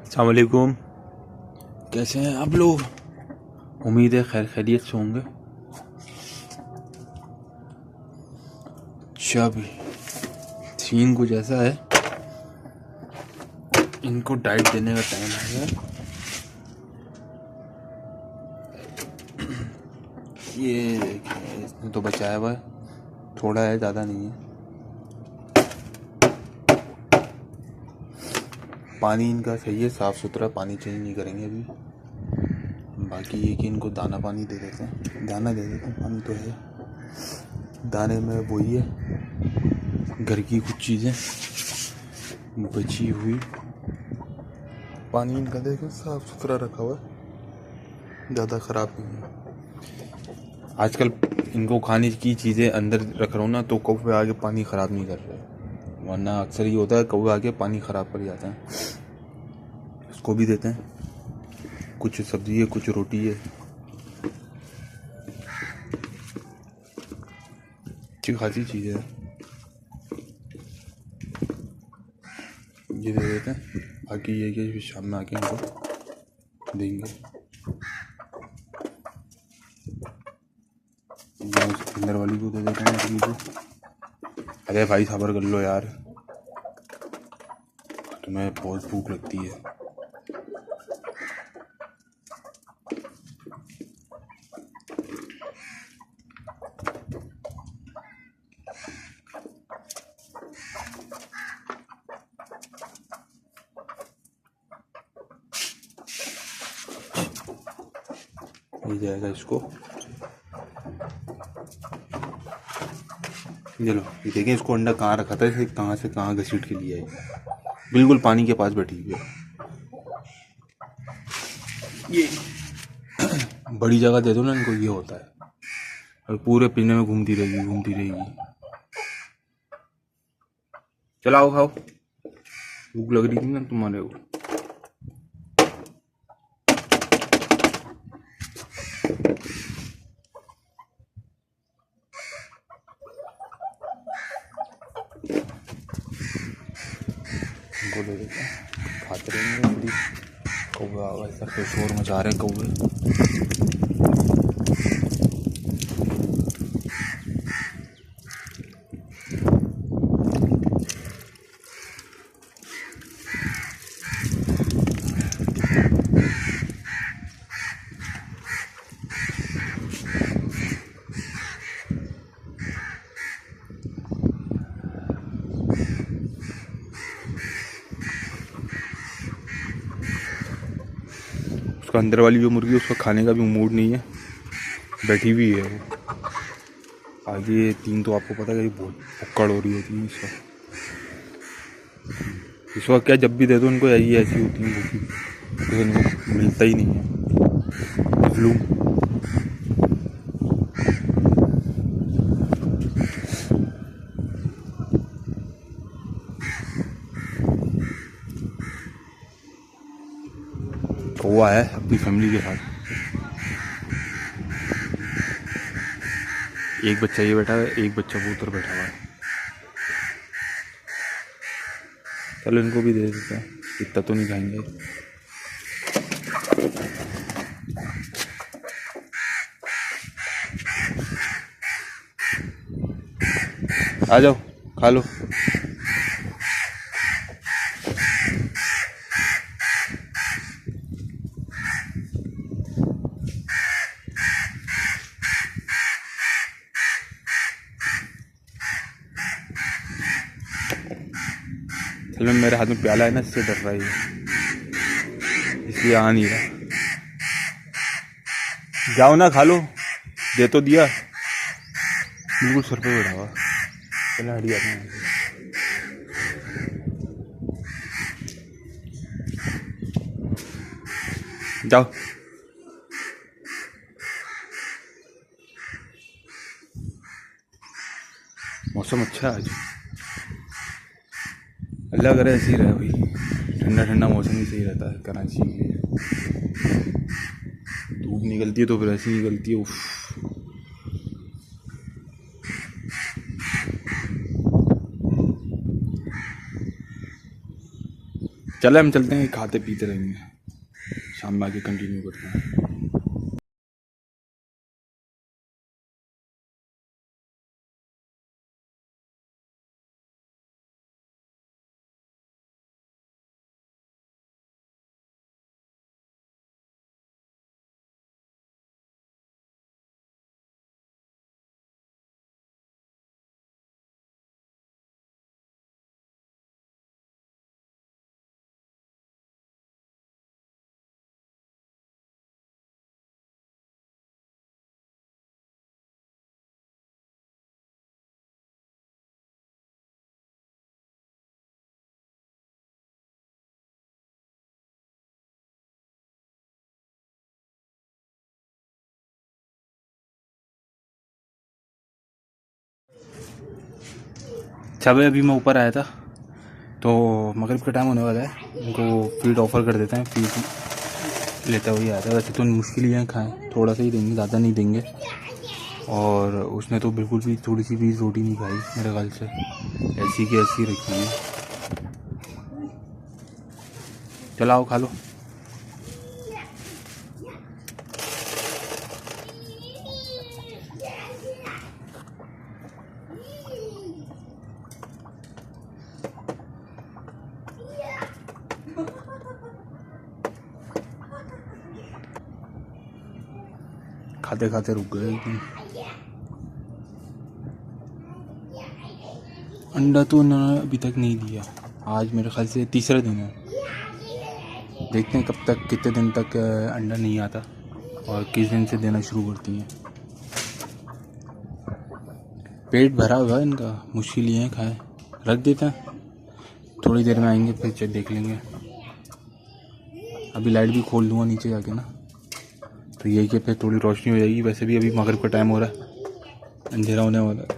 अस्सलाम वालेकुम। कैसे हैं आप लोग? उम्मीद है खैर खैरियत से होंगे। अच्छा भी सीन कुछ ऐसा है, इनको डाइट देने का टाइम आ गया। ये देखिए, इसने तो बचाया हुआ है, थोड़ा है, ज़्यादा नहीं है। पानी इनका सही है, साफ़ सुथरा पानी चेंज नहीं करेंगे अभी। बाकी ये कि इनको दाना पानी दे देते हैं, दाना दे देते हैं, पानी तो है। दाने में वही है, घर की कुछ चीज़ें बची हुई। पानी इनका देखो साफ़ सुथरा रखा हुआ है, ज़्यादा ख़राब नहीं है। आजकल इनको खाने की चीज़ें अंदर रख रहा हूँ ना, तो कौवे आगे पानी ख़राब नहीं कर रहे, वरना अक्सर ये होता है कौवे आगे पानी ख़राब कर जाते हैं। इसको भी देते हैं, कुछ सब्जी है, कुछ रोटी है, अच्छी खासी चीज़ है, ये दे देते हैं। बाकी ये कि शाम में आके इनको देंगे। अंदर वाली को दे देते हैं को। अरे भाई सब्र कर लो यार, तुम्हें बहुत भूख लगती है। ये जाएगा इसको, चलो ये देखें इसको अंडा कहाँ रखा था, इसे कहाँ से कहाँ घसीट के लिया है, बिल्कुल पानी के पास बैठी हुई है। ये बड़ी जगह दे दो ना इनको, ये होता है, और पूरे पिंजरे में घूमती रहेगी घूमती रहेगी। चलाओ खाओ, भूख लग रही थी ना तुम्हारे को। इनको दे देते हैं, खाते रहेंगे। फिर कौवा ऐसा फिर शोर मचा रहे कौवे। उसका अंदर वाली जो मुर्गी, उसका खाने का भी मूड नहीं है, बैठी हुई है वो। आगे तीन तो आपको पता है कि बहुत पकड़ हो रही होती है इसका। इस वक्त क्या जब भी दे दो इनको यही ऐसी होती है भूखी, तो इनको मिलता ही नहीं है फ्लू। कौवा है अपनी फैमिली के साथ, एक बच्चा ये बैठा है, एक बच्चा वो उधर बैठा हुआ है। चलो इनको भी दे देते हैं, इतना तो नहीं खाएंगे। आ जाओ खा लो। चलो मेरे हाथ में प्याला है ना, इससे डर रहा है, इसलिए आ नहीं रहा। जाओ ना खा लो, दे तो दिया, बिल्कुल सर पे बैठा हुआ। चलो हटिया अपने, जाओ। मौसम अच्छा है आज, अल्लाह करे ऐसे ही रहे भाई, ठंडा ठंडा मौसम ही सही रहता है कराची में। धूप निकलती है तो फिर ऐसी निकलती है, उफ। चले हम चलते हैं, खाते पीते रहेंगे, शाम में आके कंटिन्यू करते हैं। अच्छा भाई, अभी मैं ऊपर आया था तो मगरिब का टाइम होने वाला है, उनको फीड ऑफ़र कर देते हैं। फीड लेता हुआ ही आता है। वैसे तो मुश्किल ही है, खाएँ थोड़ा सा ही देंगे, ज़्यादा नहीं देंगे। और उसने तो बिल्कुल भी थोड़ी सी भी रोटी नहीं खाई मेरे ख्याल से, ऐसी की ऐसी रखी है। चलो आओ खा लो। खाते खाते रुक गए एकदम। अंडा तो उन्होंने अभी तक नहीं दिया, आज मेरे ख्याल से तीसरा दिन है। देखते हैं कब तक, कितने दिन तक अंडा नहीं आता और किस दिन से देना शुरू करती हैं। पेट भरा हुआ इनका, मुश्किल ही है खाए। रख देते हैं, थोड़ी देर में आएंगे फिर चेक देख लेंगे। अभी लाइट भी खोल दूँगा नीचे जाके ना, तो यही कि फिर थोड़ी रोशनी हो जाएगी। वैसे भी अभी मगरिब का टाइम हो रहा है, अंधेरा होने वाला है।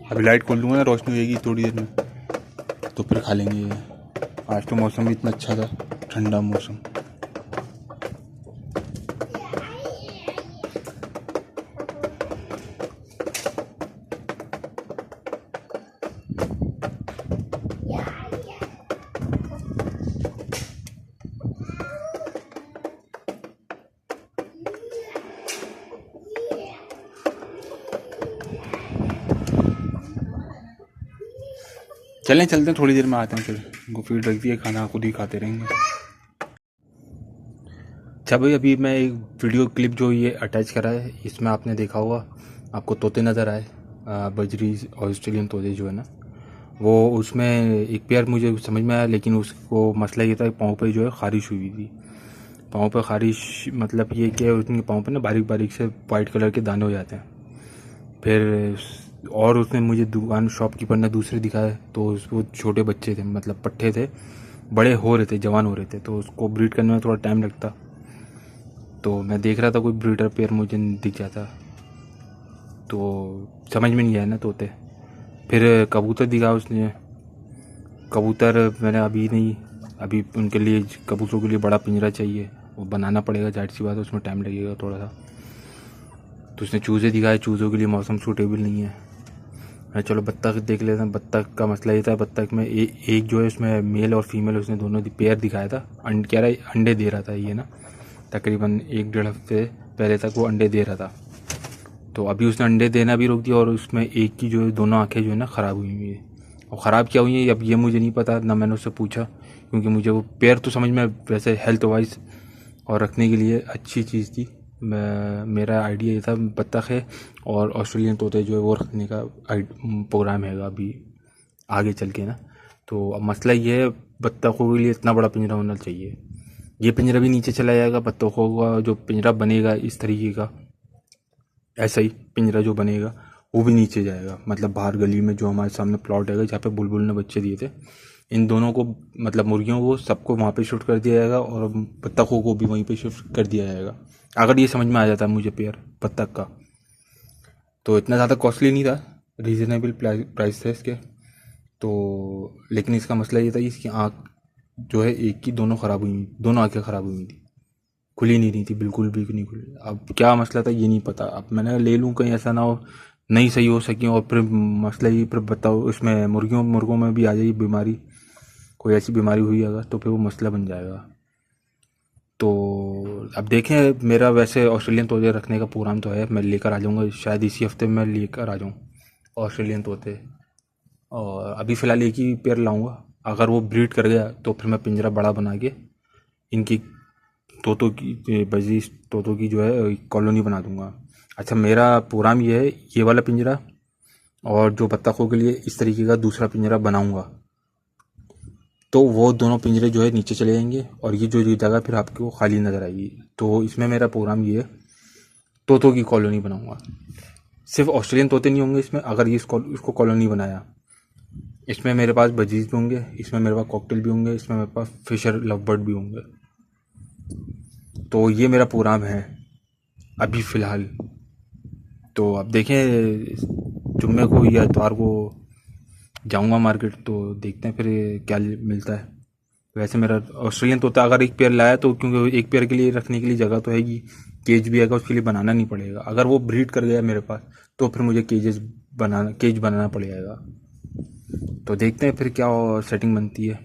अभी लाइट खोल दूँगा ना, रोशनी हो जाएगी थोड़ी देर में, तो फिर खा लेंगे। आज तो मौसम भी इतना अच्छा था, ठंडा मौसम। चलते हैं, थोड़ी देर में आते हैं। फिर उनको फीड रख दिया, खाना खुद ही खाते रहेंगे। अच्छा भाई, अभी मैं एक वीडियो क्लिप जो ये अटैच करा है, इसमें आपने देखा होगा, आपको तोते नज़र आए, बजरी ऑस्ट्रेलियन तोते जो है ना, वो उसमें एक पेयर मुझे समझ में आया। लेकिन उसको मसला ये था कि पाँव पे जो है ख़ारिश हुई थी। पाँव पे ख़ारिश मतलब ये कि उनके पाँव पे ना बारीक बारीक से वाइट कलर के दाने हो जाते हैं। फिर और उसने मुझे दुकान शॉपकीपर ने दूसरे दिखाए, तो वो छोटे बच्चे थे, मतलब पट्ठे थे, बड़े हो रहे थे, जवान हो रहे थे, तो उसको ब्रीड करने में थोड़ा टाइम लगता। तो मैं देख रहा था कोई ब्रीडर पेयर मुझे दिख जाता, तो समझ में नहीं आया ना तोते। फिर कबूतर दिखा उसने। कबूतर मैंने अभी नहीं, अभी उनके लिए, कबूतरों के लिए बड़ा पिंजरा चाहिए, वो बनाना पड़ेगा, जाहिर सी बात है, उसमें टाइम लगेगा थोड़ा सा। तो उसने चूज़े दिखाए, चूज़ों के लिए मौसम सूटेबल नहीं है। मैं चलो बत्तख देख लेते हैं। बत्तख का मसला ये था, बत्तख में एक जो है उसमें मेल और फीमेल उसने दोनों पेयर दिखाया था। कह रहा है अंडे दे रहा था ये ना, तकरीबन 1-1.5 हफ्ते पहले तक वो अंडे दे रहा था। तो अभी उसने अंडे देना भी रोक दिया, और उसमें एक की जो है दोनों आँखें जो है ना ख़राब हुई हुई है। और ख़राब क्या हुई है अब ये मुझे नहीं पता, ना मैंने उससे पूछा, क्योंकि मुझे वो पेयर तो समझ में वैसे हेल्थ वाइज और रखने के लिए अच्छी चीज़ थी। मेरा आइडिया ये था बत्तख है और ऑस्ट्रेलियन तोते जो है वो रखने का प्रोग्राम है अभी आगे चल के ना। तो अब मसला ये है, बत्तखों के लिए इतना बड़ा पिंजरा होना चाहिए। ये पिंजरा भी नीचे चला जाएगा, बत्तखों का जो पिंजरा बनेगा इस तरीके का, ऐसा ही पिंजरा जो बनेगा वो भी नीचे जाएगा। मतलब बाहर गली में जो हमारे सामने प्लॉट है जहाँ पे बुलबुल ने बच्चे दिए थे, इन दोनों को, मतलब मुर्गियों को सबको वहाँ पे शिफ्ट कर दिया जाएगा, और बत्तखों को भी वहीं पे शिफ्ट कर दिया जाएगा। अगर ये समझ में आ जाता है मुझे पेयर बत्तख का, तो इतना ज़्यादा कॉस्टली नहीं था, रीज़नेबल प्राइस थे इसके। तो लेकिन इसका मसला ये था कि इसकी आँख जो है एक की दोनों ख़राब हुई, दोनों आँखें ख़राब हुई थी, खुली नहीं रही थी, बिल्कुल भी नहीं खुली। अब क्या मसला था ये नहीं पता। अब मैंने ले लूँ कहीं ऐसा ना हो नहीं सही हो सकें और फिर मसला ये फिर बताओ इसमें मुर्गों में भी आ जाएगी बीमारी, कोई ऐसी बीमारी हुई अगर तो फिर वो मसला बन जाएगा। तो अब देखें, मेरा वैसे ऑस्ट्रेलियन तोते रखने का प्रोग्राम तो है, मैं लेकर आ जाऊँगा शायद इसी हफ्ते में लेकर आ जाऊँ ऑस्ट्रेलियन तोते। और अभी फ़िलहाल एक ही पेयर लाऊंगा, अगर वो ब्रीड कर गया तो फिर मैं पिंजरा बड़ा बना के इनकी तोतों की जो है कॉलोनी बना दूंगा। अच्छा, मेरा प्रोग्राम ये है, ये वाला पिंजरा और जो बत्तखों के लिए इस तरीके का दूसरा पिंजरा बनाऊंगा, तो वो दोनों पिंजरे जो है नीचे चले जाएंगे और ये जो जगह फिर आपको खाली नज़र आएगी। तो इसमें मेरा प्रोग्राम ये है, तोतों की कॉलोनी बनाऊंगा। सिर्फ ऑस्ट्रेलियन तोते नहीं होंगे इसमें, अगर ये इसको कॉलोनी बनाया, इसमें मेरे पास बजीज भी होंगे, इसमें मेरे पास कॉकटेल भी होंगे, इसमें मेरे पास फिशर लवबर्ड भी होंगे। तो ये मेरा प्रोग्राम है अभी फ़िलहाल। तो अब देखें, जुम्मे को या इतवार को जाऊंगा मार्केट, तो देखते हैं फिर क्या मिलता है। वैसे मेरा ऑस्ट्रेलियन तोता अगर एक पेयर लाया तो, क्योंकि एक पेयर के लिए रखने के लिए जगह तो हैगी, केज भी आएगा, उसके लिए बनाना नहीं पड़ेगा। अगर वो ब्रीड कर गया मेरे पास तो फिर मुझे केज बनाना पड़ेगा। तो देखते हैं फिर क्या सेटिंग बनती है।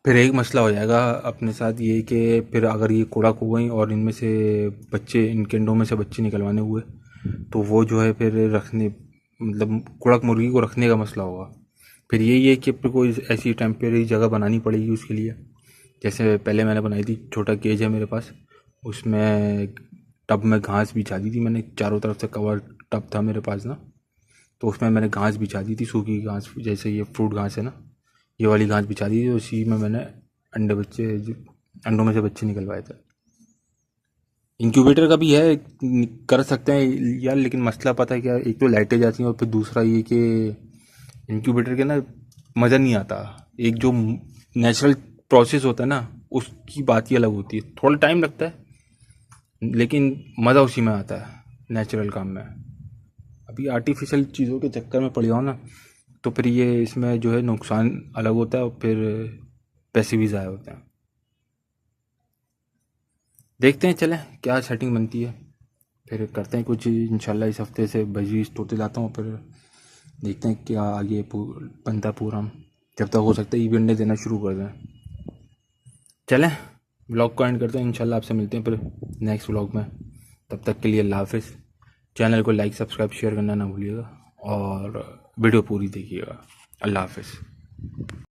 फिर एक मसला हो जाएगा अपने साथ ये कि फिर अगर ये कुड़क हो गई और इनमें से बच्चे, इनके अंडों में से बच्चे निकलवाने हुए, तो वो जो है फिर रखने, मतलब कुड़क मुर्गी को रखने का मसला होगा। फिर यही है कि फिर कोई ऐसी टेम्परेरी जगह बनानी पड़ेगी उसके लिए। जैसे पहले मैंने बनाई थी, छोटा केज है मेरे पास, उसमें टब में घास बिछा दी थी मैंने, चारों तरफ से कवर टब था मेरे पास ना, तो उसमें मैंने घास बिछा दी थी, सूखी घास, जैसे ये फ्रूट घास है ना, ये वाली घास बिछा दी थी। उसी में मैंने अंडों में से बच्चे निकलवाए थे। इंक्यूबेटर का भी है, कर सकते हैं यार, लेकिन मसला पता है क्या, एक तो लाइटें जाती हैं और फिर दूसरा ये कि इंक्यूबेटर के ना मज़ा नहीं आता। एक जो नेचुरल प्रोसेस होता है ना, उसकी बात ही अलग होती है। थोड़ा टाइम लगता है लेकिन मज़ा उसी में आता है, नेचुरल काम में। अभी आर्टिफिशियल चीज़ों के चक्कर में पड़ जाओ ना, तो फिर ये इसमें जो है नुकसान अलग होता है और फिर पैसे भी ज़ाया होते हैं। देखते हैं, चलें क्या सेटिंग बनती है, फिर करते हैं कुछ इंशाल्लाह। इस हफ्ते से बजीज तोते लाता हूँ, फिर देखते हैं क्या आगे बनता प्रोग्राम। जब तक हो सकता है ईवी अंडे देना शुरू कर दें। चलें व्लॉग को एंड करते हैं, इंशाल्लाह आपसे मिलते हैं फिर नेक्स्ट व्लॉग में। तब तक के लिए अल्लाह हाफिज़। चैनल को लाइक, सब्सक्राइब, शेयर करना ना भूलिएगा और वीडियो पूरी देखिएगा। अल्लाह हाफिज़।